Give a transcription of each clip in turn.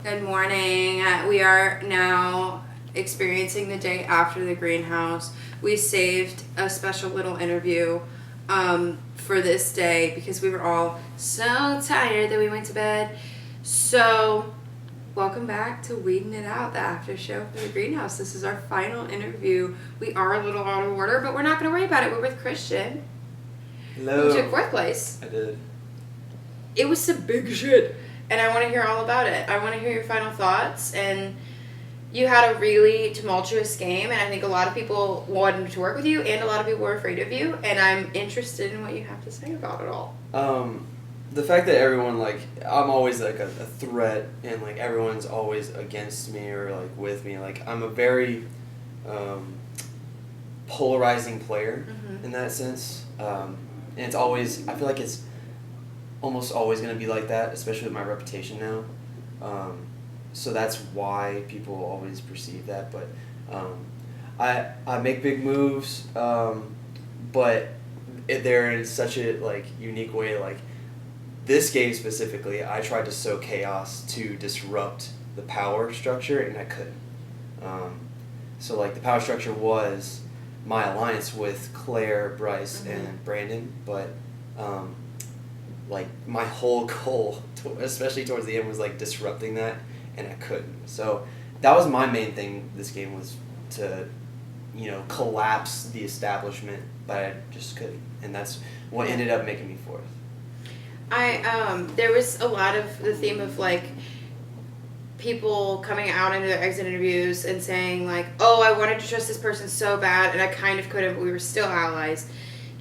Good morning. We are now experiencing the day after the greenhouse. We saved a special little interview for this day because we were all so tired that we went to bed. So, welcome back to Weeding It Out, the after show for the greenhouse. This is our final interview. We are a little out of order, but we're not going to worry about it. We're with Christian. Hello. Who took fourth place. I did. It was some big shit. And I want to hear all about it. I want to hear your final thoughts. And you had a really tumultuous game, and I think a lot of people wanted to work with you, and a lot of people were afraid of you. And I'm interested in what you have to say about it all. The fact that everyone, I'm always, a threat, and, everyone's always against me or, with me. I'm a very polarizing player in that sense. And it's always, I feel like it's almost always going to be like that, especially with my reputation now. So that's why people always perceive that. But I make big moves, but they're in such a unique way. This game specifically, I tried to sow chaos to disrupt the power structure, and I couldn't. So the power structure was my alliance with Claire, Bryce, and Brandon, but my whole goal, especially towards the end, was disrupting that, and I couldn't. So that was my main thing this game, was to, collapse the establishment, but I just couldn't, and that's what ended up making me fourth. There was a lot of the theme of people coming out into their exit interviews and saying oh, I wanted to trust this person so bad and I kind of couldn't, but we were still allies.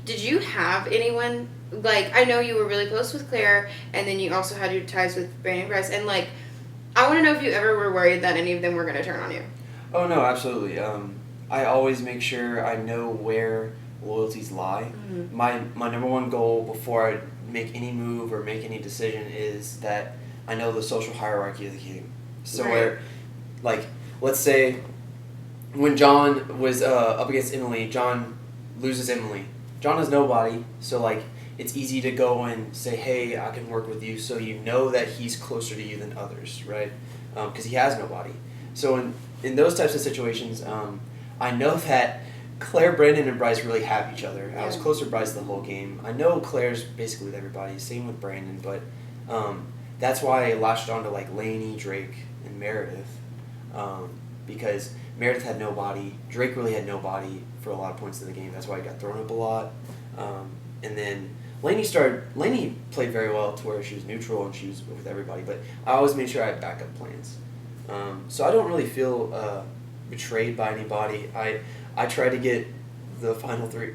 Did you have anyone, I know you were really close with Claire, and then you also had your ties with Brandon and Bryce, and I want to know if you ever were worried that any of them were going to turn on you. Oh no, absolutely. I always make sure I know where loyalties lie. My number one goal before I make any move or make any decision is that I know the social hierarchy of the game. So right. where, let's say when John was up against Emily, John loses Emily. John has nobody, so it's easy to go and say, hey, I can work with you, so you know that he's closer to you than others, right? Because he has nobody. So in those types of situations, I know that Claire, Brandon, and Bryce really have each other. I was closer to Bryce the whole game. I know Claire's basically with everybody, same with Brandon, but that's why I latched on to Lainey, Drake, and Meredith, because Meredith had nobody, Drake really had nobody for a lot of points in the game. That's why I got thrown up a lot. And then Lainey played very well to where she was neutral and she was with everybody, but I always made sure I had backup plans. So I don't really feel betrayed by anybody. I tried to get the final three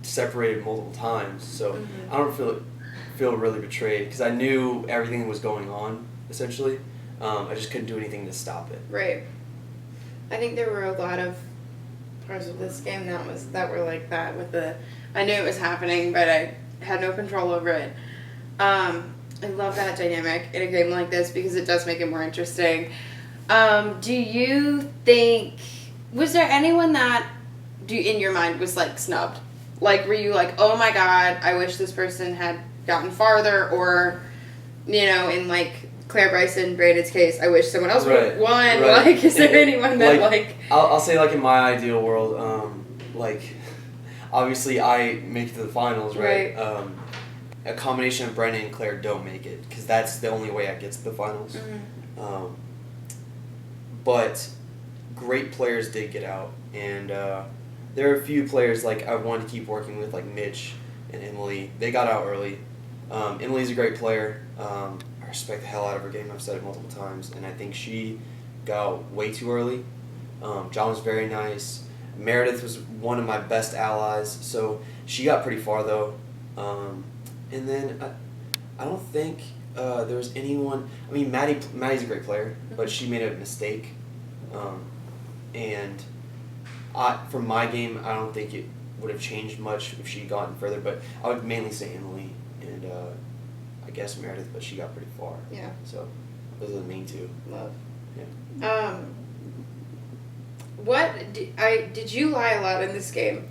separated multiple times, so I don't feel really betrayed because I knew everything was going on essentially. I just couldn't do anything to stop it. Right. I think there were a lot of parts of this game that were like that with I knew it was happening, but I had no control over it. I love that dynamic in a game like this because it does make it more interesting. Do you think, was there anyone that in your mind was snubbed? Were you oh my god, I wish this person had gotten farther, or in Claire, Bryson, Brandon's case, I wish someone else would have won. Right. Is there anyone that I'll say in my ideal world, obviously I make it to the finals, right? A combination of Brandon and Claire don't make it because that's the only way I get to the finals. But great players did get out, and there are a few players I wanted to keep working with, Mitch and Emily. They got out early. Emily's a great player. I respect the hell out of her game. I've said it multiple times, and I think she got out way too early. John was very nice. Meredith was one of my best allies, so she got pretty far though. And then I don't think there was anyone. I mean, Maddie's a great player, but she made a mistake. And from my game, I don't think it would have changed much if she'd gotten further. But I would mainly say Emily and I guess Meredith, but she got pretty far. Yeah. So those are the main two. Love. Yeah. Did you lie a lot in this game?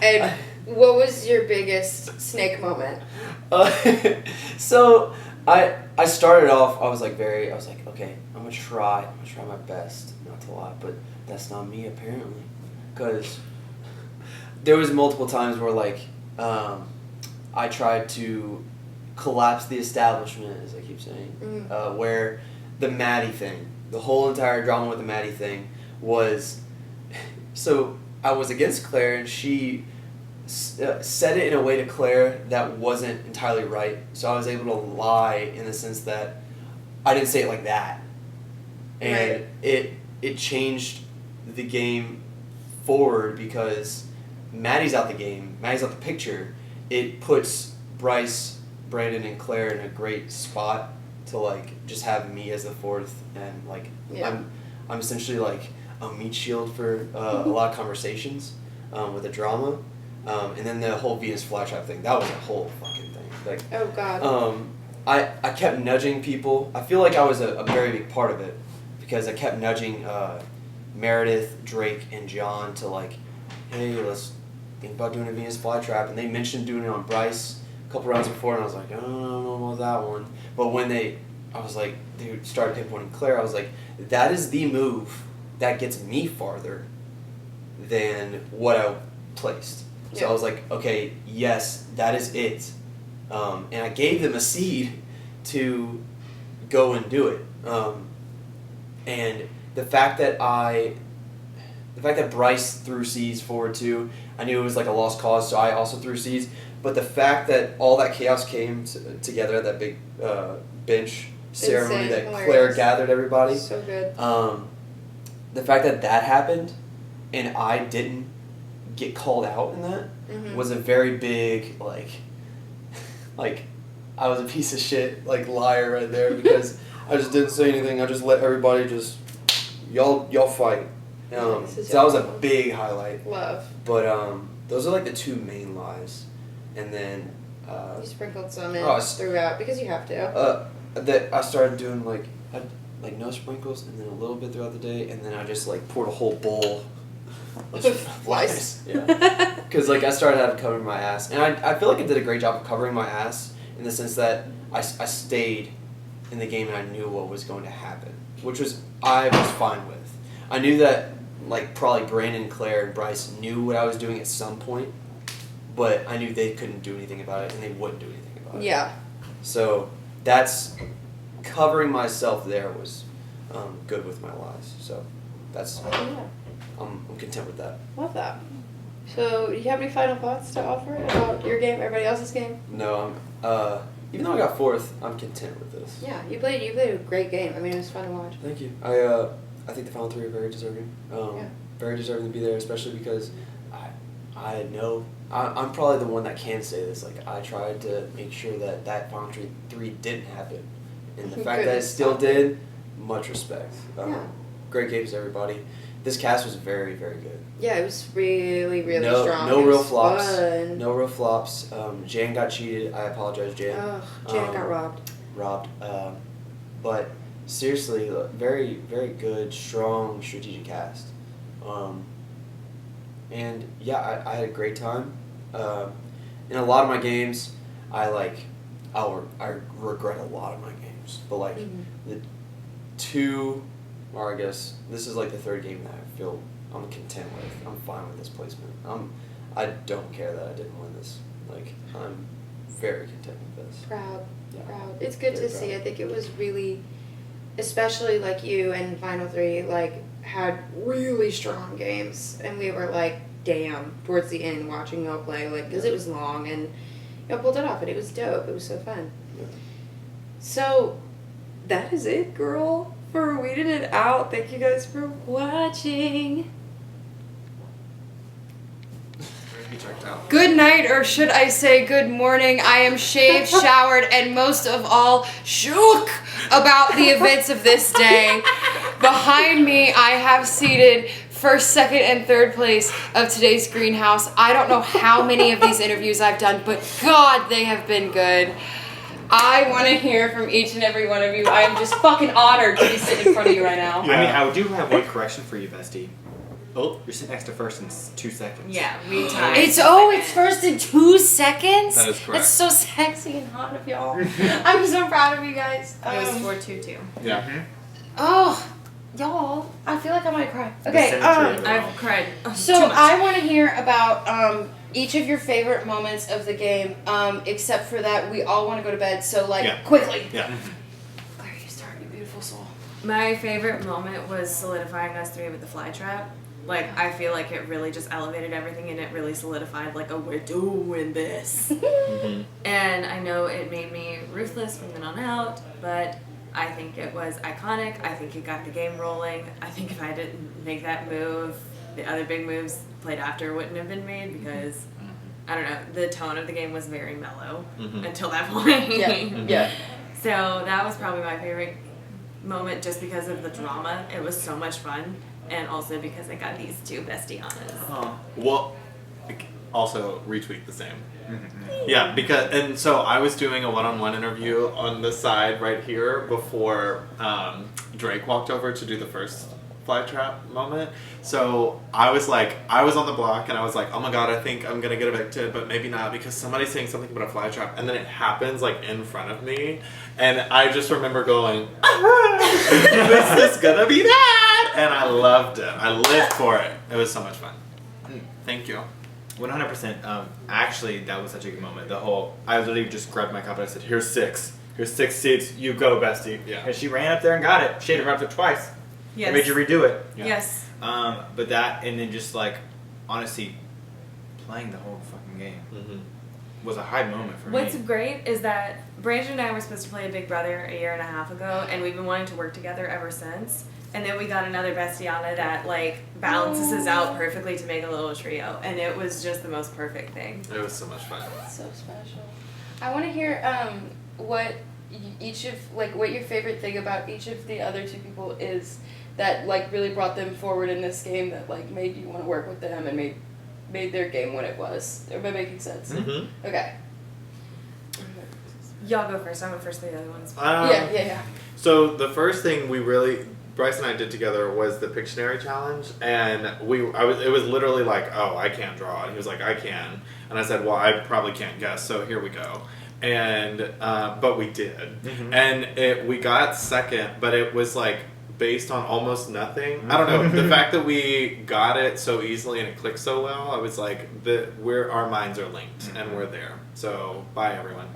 And what was your biggest snake moment? So I I started off. I was like, okay, I'm gonna try my best not to lie, but that's not me apparently, because there was multiple times where like I tried to collapse the establishment, as I keep saying, where the Maddie thing, the whole entire drama with the Maddie thing was, so I was against Claire and she said it in a way to Claire that wasn't entirely right, so I was able to lie in the sense that I didn't say it like that, and it changed the game forward because Maddie's out the game, Maddie's out the picture. It puts Bryce, Brandon, and Claire in a great spot to like just have me as the fourth, and like I'm essentially like a meat shield for a lot of conversations with the drama. And then the whole Venus flytrap thing, that was a whole fucking thing. Like, oh god. I kept nudging people. I feel like I was a very big part of it because I kept nudging Meredith, Drake, and John to like, hey, let's think about doing a Venus flytrap. And they mentioned doing it on Bryce a couple rounds before, and I was like, I don't know about that one. But when they started pinpointing Claire, I was like, that is the move that gets me farther than what I placed. So I was like, okay, yes, that is it. And I gave them a seed to go and do it. And the fact that Bryce threw seeds forward too, I knew it was like a lost cause, so I also threw seeds. But the fact that all that chaos came together at that big bench ceremony that Claire gathered everybody. So good. The fact that happened and I didn't get called out in that was a very big like I was a piece of shit like liar right there because I just didn't say anything. I just let everybody just y'all fight. So that was a big highlight. Love. But those are like the two main lies, and then you sprinkled some in throughout because you have to. That I started doing like no sprinkles and then a little bit throughout the day, and then I just like poured a whole bowl. Flies. Yeah. Because like I started having to cover my ass, and I feel like I did a great job of covering my ass in the sense that I stayed in the game and I knew what was going to happen, which I was fine with. I knew that like probably Brandon, Claire, and Bryce knew what I was doing at some point, but I knew they couldn't do anything about it and they wouldn't do anything about it. Yeah. So that's covering myself there was good with my lies. So that's I'm content with that. Love that. So, do you have any final thoughts to offer about your game, everybody else's game? No, even though I got fourth, I'm content with this. Yeah, you played a great game. I mean, it was fun to watch. Thank you. I think the final three are very deserving. Very deserving to be there, especially because I know I'm probably the one that can say this. Like I tried to make sure that final three didn't happen, and the fact that it still did, much respect. Great games, everybody. This cast was very, very good. Yeah, it was really, really strong. No real flops. Fun. No real flops. Jan got cheated. I apologize, Jan. Oh, Jan got robbed. But seriously, very, very good, strong, strategic cast. And yeah, I had a great time. In a lot of my games, I regret a lot of my games. But like the two, or I guess this is like the third game that I feel I'm content with. I'm fine with this placement. I don't care that I didn't win this. Like I'm very content with this. Proud. It's good to see. I think it was really, especially like you and Final Three, like had really strong games, and we were like, damn, towards the end watching y'all play, like because it was long and y'all pulled it off, and it was dope. It was so fun. Yeah. So that is it, girl. For Weeded It Out. Thank you guys for watching. Good night, or should I say good morning. I am shaved, showered, and most of all, shook about the events of this day. Behind me, I have seated first, second, and third place of today's greenhouse. I don't know how many of these interviews I've done, but God, they have been good. I want to hear from each and every one of you. I am just fucking honored to be sitting in front of you right now. Yeah. I mean, I do have one correction for you, bestie. Oh, you're sitting next to first in 2 seconds. Yeah, we tied. It's first in 2 seconds? That is correct. That's so sexy and hot of y'all. I'm so proud of you guys. It was 4-2-2. Yeah. Mm-hmm. Oh, y'all. I feel like I might cry. Okay, symmetry of it. I've cried. so too much. I want to hear about each of your favorite moments of the game. Except for that, we all want to go to bed. So quickly. Yeah. Claire, you start, you beautiful soul. My favorite moment was solidifying us 3 with the fly trap. Like, I feel like it really just elevated everything and it really solidified, like, we're doing this. And I know it made me ruthless from then on out, but I think it was iconic. I think it got the game rolling. I think if I didn't make that move, the other big moves played after wouldn't have been made because, I don't know, the tone of the game was very mellow until that point. Yeah. So that was probably my favorite moment just because of the drama. It was so much fun. And also because I got these 2 bestianas. Oh. Well, also retweet the same. Yeah, and so I was doing a one-on-one interview on the side right here before Drake walked over to do the first fly trap moment. So I was on the block and I was like, oh my god, I think I'm gonna get evicted, but maybe not because somebody's saying something about a fly trap, and then it happens like in front of me, and I just remember going, this is gonna be bad, and I loved it. I lived for it. It was so much fun. Thank you. 100%. Actually, that was such a good moment. I literally just grabbed my cup and I said, "Here's 6. Here's 6 seats. You go, bestie." Yeah. And she ran up there and got it. She had to run up there twice. Yes. I made you redo it. Yeah. Yes. But that, and then just like, honestly, playing the whole fucking game was a high moment for What's me. great is that Brandon and I were supposed to play Big Brother a year and a half ago, and we've been wanting to work together ever since. And then we got another bestiana that balances us out perfectly to make a little trio, and it was just the most perfect thing. It was so much fun. So special. I want to hear what what your favorite thing about each of the other 2 people is that really brought them forward in this game that made you want to work with them and made their game what it was. Am I making sense? Okay. Y'all go first. I went first for the other ones. Yeah. So the first thing Bryce and I did together was the Pictionary challenge, and it was literally oh, I can't draw, and he was like, I can, and I said, well, I probably can't guess, so here we go, and but we did, and we got second, but it was based on almost nothing. I don't know, the fact that we got it so easily and it clicked so well, I was like, our minds are linked, and we're there, so bye everyone.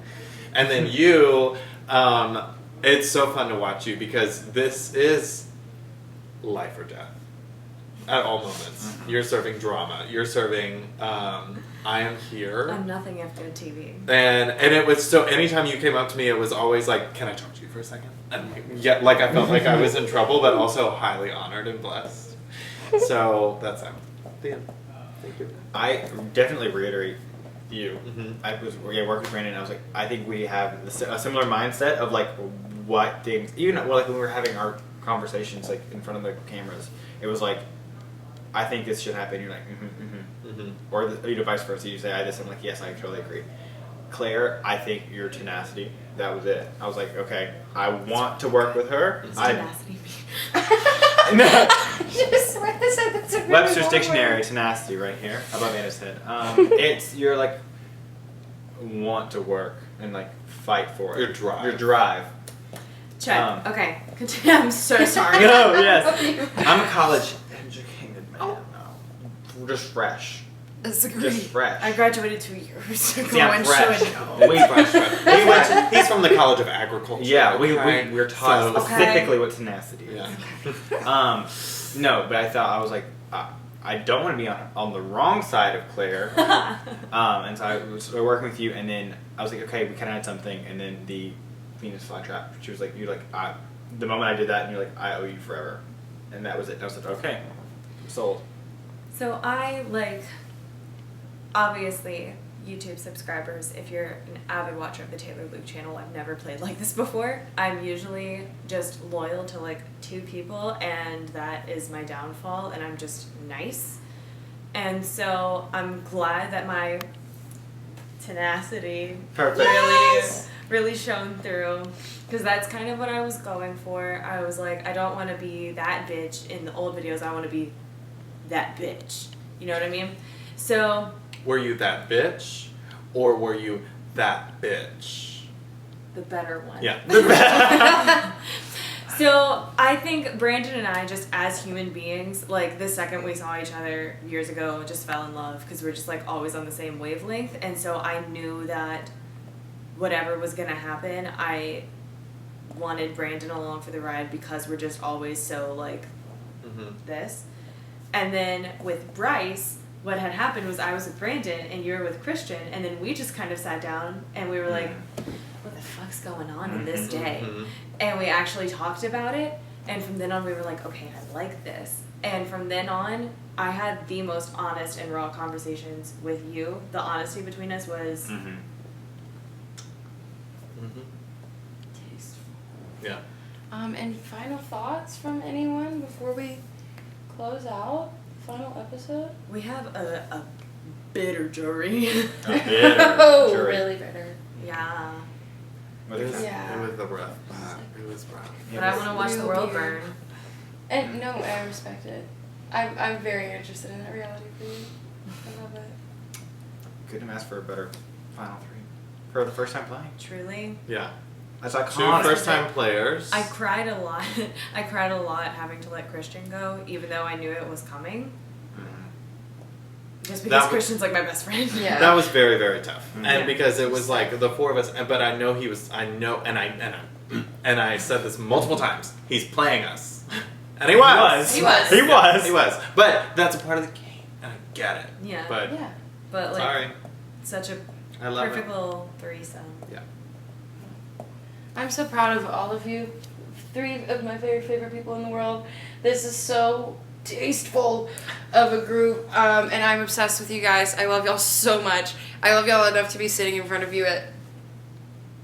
And then you, it's so fun to watch you because this is life or death at all moments. You're serving drama. You're serving I am here. I'm nothing after TV. And it was so anytime you came up to me, it was always can I talk to you for a second? And yeah, I felt like I was in trouble, but also highly honored and blessed. So that's the end. Thank you. I definitely reiterate you. I was working with Brandon, and I was like, I think we have a similar mindset of what things, even when we were having our conversations in front of the cameras, it was I think this should happen. You're like, or vice versa. You say I this, I'm like, yes, I totally agree. Claire, I think your tenacity. That was it. I was like, okay, I want to work with her. Tenacity. Just read this and it's a really Webster's long Dictionary, word. tenacity, right here above Anna's head. You're want to work and fight for it. Your drive. Your drive. Check. Okay. Continue. I'm so sorry. No, yes. I'm a college educated man now. Just fresh. Disagree. Just fresh. I graduated 2 years ago. See, I'm and fresh. should. We He's from the College of Agriculture. Yeah, okay? we're taught So- specifically what tenacity is. Yeah. No, but I was like, I don't want to be on the wrong side of Claire. And so I was working with you, and then I was like, okay, we kind of had something, and then the Venus flytrap. She was like, the moment I did that, and you're like, I owe you forever, and that was it. I was like, okay, I'm sold. So I obviously, YouTube subscribers, if you're an avid watcher of the Taylor Luke channel, I've never played like this before. I'm usually just loyal to 2 people, and that is my downfall, and I'm just nice. And so I'm glad that my tenacity really shone through, because that's kind of what I was going for. I was like, I don't want to be that bitch in the old videos. I want to be that bitch. You know what I mean? So Were you that bitch, or were you that bitch? the better one. Yeah. So I think Brandon and I, just as human beings, like the second we saw each other years ago, just fell in love because we're just like always on the same wavelength. And so I knew that whatever was gonna happen, I wanted Brandon along for the ride because we're just always so like this. And then with Bryce, what had happened was I was with Brandon and you were with Christian, and then we just kind of sat down and we were like, what the fuck's going on in this day? And we actually talked about it, and from then on we were like, okay, I like this. And from then on, I had the most honest and raw conversations with you. The honesty between us was tasteful. Yeah. And final thoughts from anyone before we close out? Final episode? We have a bitter jury. Oh, really bitter. Yeah. It was, Yeah. it was the rough. It was rough. But I want to watch the Real world weird. burn. And no, I respect it. I'm very interested in that reality for you. I love it. Couldn't have asked for a better final three for the first time playing. Truly. Yeah. That's Two iconic. first-time players. I cried a lot. I cried a lot having to let Christian go, even though I knew it was coming. Just because That- Christian's like my best friend. Yeah. That was very, very tough, and Yeah. because it was like the four of us. But I know he was. I know, and I said this multiple times. He's playing us, and he was. He was. He was. He was. But that's a part of the game, and I get it. Yeah. But Yeah. But like sorry, such a I love perfect it. little threesome. Yeah. I'm so proud of all of you. 3 of my very favorite people in the world. This is so tasteful of a group, and I'm obsessed with you guys. I love y'all so much. I love y'all enough to be sitting in front of you at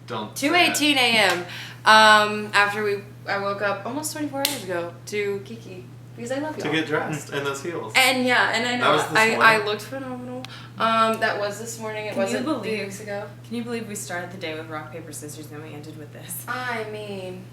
Don't. 2:18 a.m. After I woke up almost 24 hours ago to Kiki because I love y'all. To get dressed in those heels. And yeah, and I That know was this I morning. looked phenomenal. That was this morning. It Can you wasn't 3 believe- weeks ago. Can you believe we started the day with rock, paper, scissors, and we ended with this? I mean,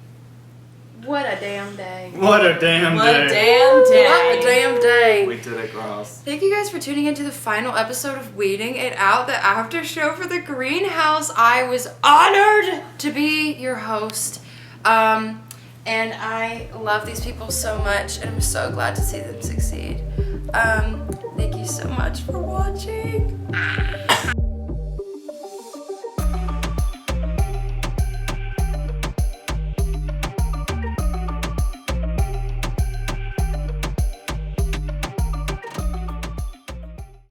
what a damn day. What a damn What a day. damn day. What a damn day. We did it, girls. Thank you guys for tuning into the final episode of Waiting It Out, the after show for the Greenhouse. I was honored to be your host. And I love these people so much, and I'm so glad to see them succeed. Thank you so much for watching.